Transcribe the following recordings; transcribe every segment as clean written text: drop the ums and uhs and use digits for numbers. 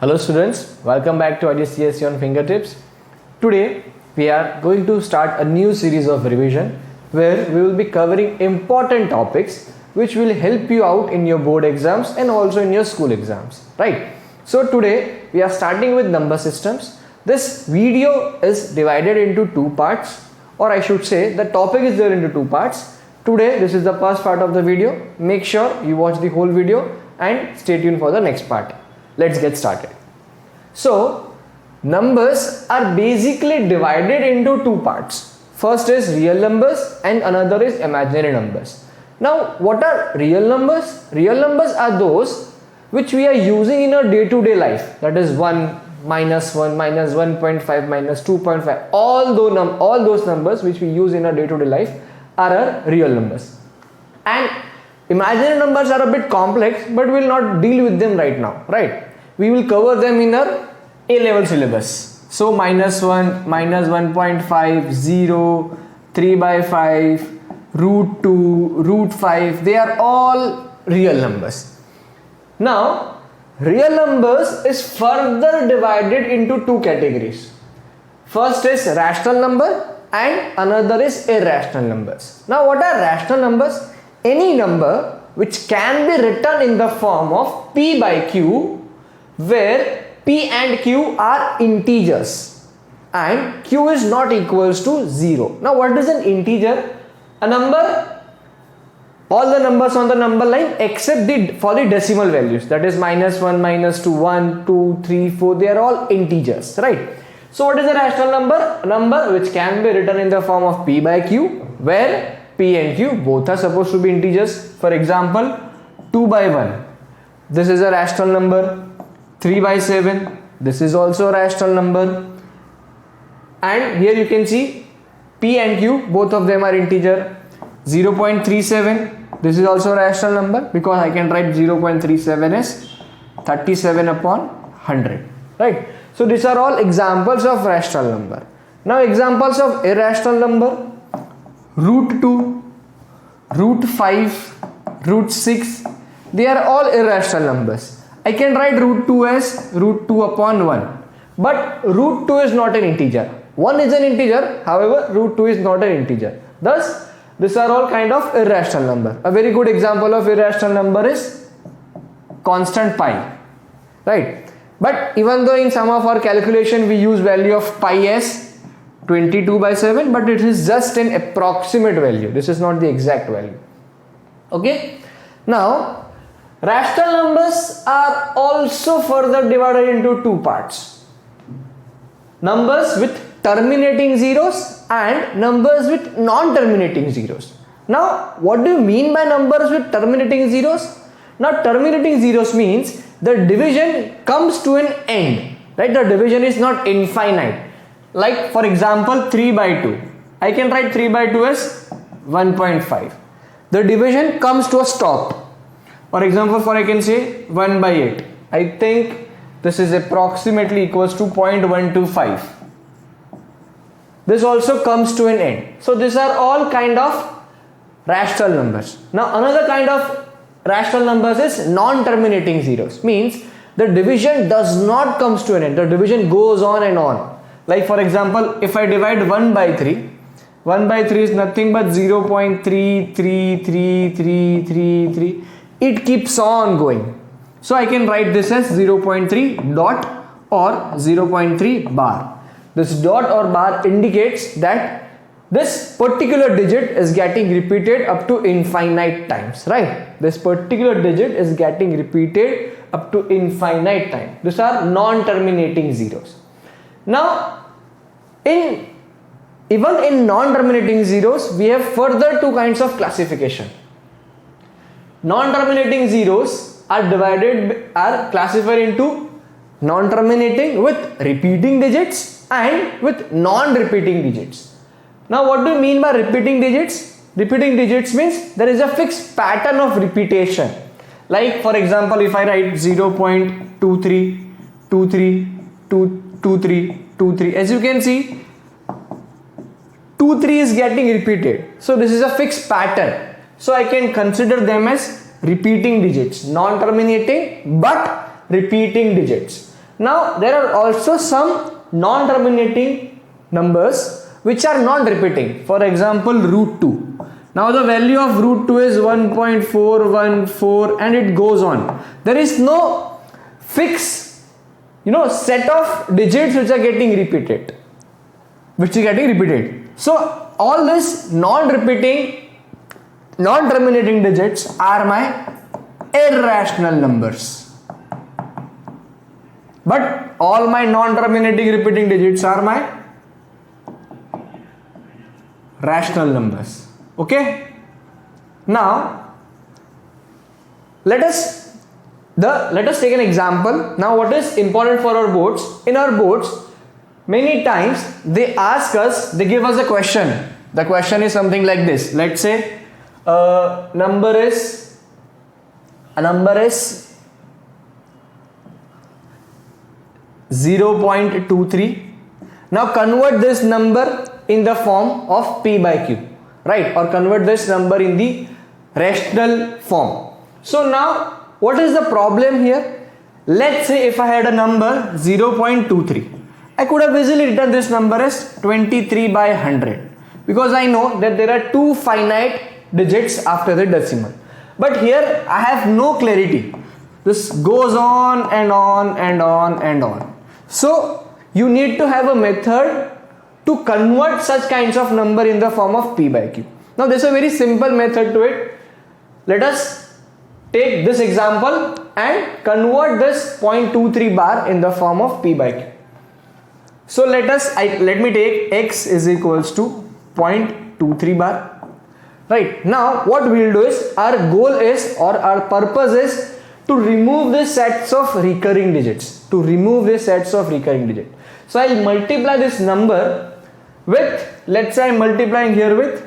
Hello students, welcome back to IGCSE on Fingertips. Today we are going to start a new series of revision where we will be covering important topics which will help you out in your board exams and also in your school exams, right? So today we are starting with number systems. This video is divided into two parts, or I should say the topic is there into two parts. Today this is the first part of the video. Make sure you watch the whole video and stay tuned for the next part. Let's get started. So numbers are basically divided into two parts. First is real numbers and another is imaginary numbers. Now what are real numbers? Real numbers are those which we are using in our day-to-day life. That is 1, minus 1, minus 1.5, minus 2.5. All those numbers which we use in our day-to-day life are our real numbers. And imaginary numbers are a bit complex, but we will not deal with them right now, right? We will cover them in our A-level syllabus. So minus 1, minus 1.5, 0, 3 by 5, root 2, root 5, they are all real numbers. Now, real numbers is further divided into two categories. First is rational number and another is irrational numbers. Now, what are rational numbers? Any number which can be written in the form of P by Q, where P and Q are integers and Q is not equals to 0. Now what is an integer? A number, all the numbers on the number line except for the decimal values, that is minus 1, minus 2, 1, 2, 3, 4, they are all integers, right? So what is a rational number? A number which can be written in the form of P by Q, where P and Q both are supposed to be integers. For example, 2 by 1, this is a rational number. 3 by 7, this is also a rational number. And here you can see P and Q, both of them are integer. 0.37, this is also a rational number because I can write 0.37 as 37 upon 100, right? So these are all examples of rational number. Now examples of irrational number: root 2, root 5, root 6, they are all irrational numbers. I can write root 2 as root 2 upon 1. But root 2 is not an integer. 1 is an integer, however, root 2 is not an integer. Thus, these are all kind of irrational number. A very good example of irrational number is constant pi, right? But even though in some of our calculation we use value of pi as 22 by 7, but it is just an approximate value. This is not the exact value. Okay? Now, rational numbers are also further divided into two parts. Numbers with terminating zeros and numbers with non-terminating zeros. Now, what do you mean by numbers with terminating zeros? Now, terminating zeros means the division comes to an end, right? The division is not infinite. Like for example, 3 by 2. I can write 3 by 2 as 1.5. The division comes to a stop. For example, I can say 1 by 8. I think this is approximately equals to 0.125. This also comes to an end. So these are all kind of rational numbers. Now another kind of rational numbers is non-terminating zeros. Means the division does not comes to an end. The division goes on and on. Like for example, if I divide 1 by 3, 1 by 3 is nothing but 0.3333333. It keeps on going. So I can write this as 0.3 dot or 0.3 bar. This dot or bar indicates that this particular digit is getting repeated up to infinite times, right? This particular digit is getting repeated up to infinite time. These are non-terminating zeros. Now, even in non-terminating zeros, we have further two kinds of classification. Non-terminating zeros are classified into non-terminating with repeating digits and with non-repeating digits. Now what do you mean by repeating digits? Repeating digits means there is a fixed pattern of repetition. Like for example, if I write 0.23, 23, 23, 23, as you can see 2, 3 is getting repeated. So this is a fixed pattern. So I can consider them as repeating digits, non-terminating but repeating digits. Now there are also some non-terminating numbers which are non-repeating. For example, root 2. Now the value of root 2 is 1.414 and it goes on. There is no fixed set of digits which are getting repeated. So all these non-repeating, non-terminating digits are my irrational numbers. But all my non-terminating repeating digits are my rational numbers. Okay? Now let us take an example. Now what is important for our boards? In our boards, many times they give us a question. The question is something like this. Let's say a number is 0.23. Now convert this number in the form of p by q, right? Or convert this number in the rational form. So now what is the problem here? Let's say if I had a number 0.23, I could have easily written this number as 23 by 100 because I know that there are two finite digits after the decimal. But here I have no clarity. This goes on and on and on and on. So you need to have a method to convert such kinds of number in the form of p by q. Now there is a very simple method to it. Let us take this example and convert this 0.23 bar in the form of p by q. So let me take x is equals to 0.23 bar. Right, now what we will do is, our goal is, or our purpose is to remove these sets of recurring digits. So I'll multiply this number with, let's say I'm multiplying here with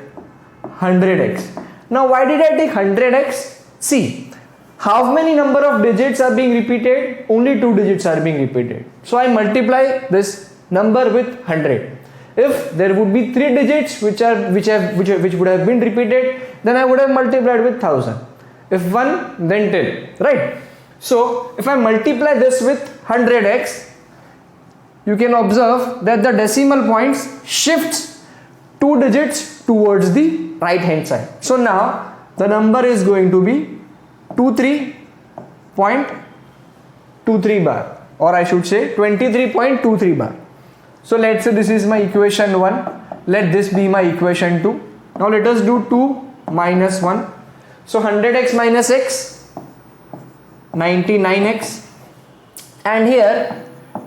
100x. Now why did I take 100x? See, how many number of digits are being repeated? Only 2 digits are being repeated. So I multiply this number with 100. If there would be 3 digits which would have been repeated, then I would have multiplied with 1000. If 1, then 10, right? So if I multiply this with 100x, you can observe that the decimal points shifts 2 digits towards the right hand side. So now the number is going to be 23.23 bar, or I should say 23.23 bar. So let's say this is my equation 1. Let this be my equation 2. Now let us do 2 minus 1. So 100x minus x, 99x, and here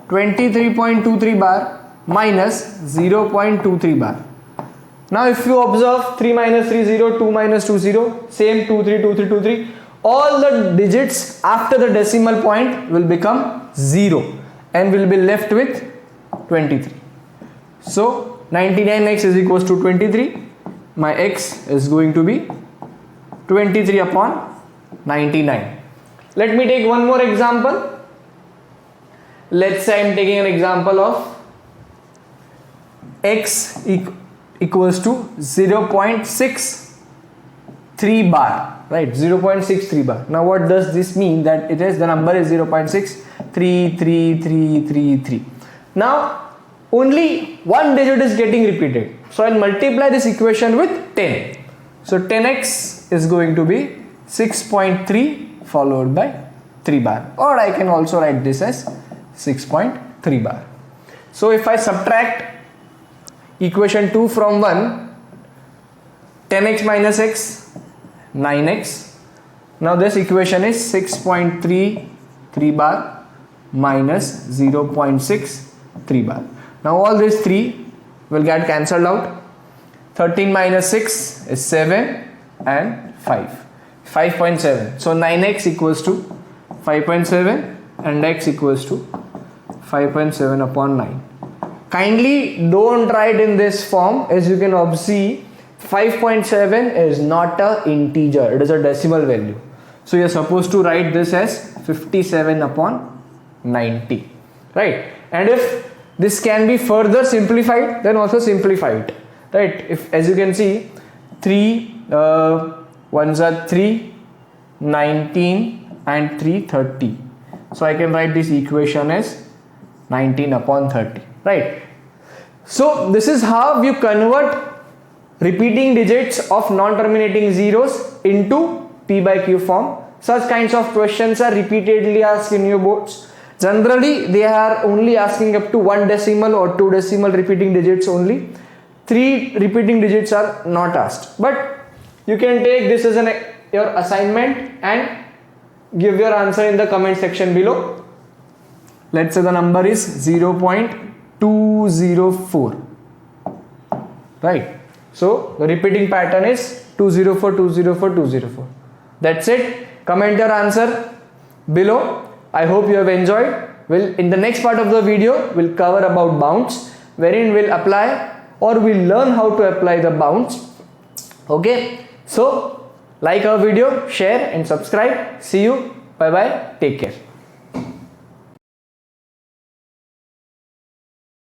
23.23 bar minus 0.23 bar. Now if you observe 3 minus 3 0, 2 minus 2 0, same 2 3 2 3 2 3. All the digits after the decimal point will become 0 and will be left with 23. So 99x is equals to 23. My x is going to be 23 upon 99. Let me take one more example. Let's say I am taking an example of x equals to 0.63 bar, right? 0.63 bar. Now what does this mean? That it is, the number is 0.63333. Now only one digit is getting repeated, so I'll multiply this equation with 10. So 10x is going to be 6.3 followed by 3 bar, or I can also write this as 6.3 bar. So if I subtract equation 2 from 1, 10x minus x, 9x. Now this equation is 6.33 bar minus 0.63 bar. Now all these 3 will get cancelled out. 13 minus 6 is 7 and 5. 5.7. So 9x equals to 5.7 and x equals to 5.7 upon 9. Kindly don't write in this form. As you can see, 5.7 is not an integer, it is a decimal value. So you are supposed to write this as 57 upon 90, right? And if this can be further simplified, then also simplify it, right? If, as you can see, 3 ones are 3, 19 and 3 30. So I can write this equation as 19 upon 30, right? So this is how you convert repeating digits of non-terminating zeros into P by Q form. Such kinds of questions are repeatedly asked in your boards. Generally, they are only asking up to 1 decimal or 2 decimal repeating digits only. 3 repeating digits are not asked. But you can take this as your assignment and give your answer in the comment section below. Let's say the number is 0.204. Right. So the repeating pattern is 204, 204, 204. That's it. Comment your answer below. I hope you have enjoyed. In the next part of the video, we'll cover about bounds, wherein we'll apply or we'll learn how to apply the bounds. Okay. So like our video, share and subscribe. See you. Bye bye. Take care.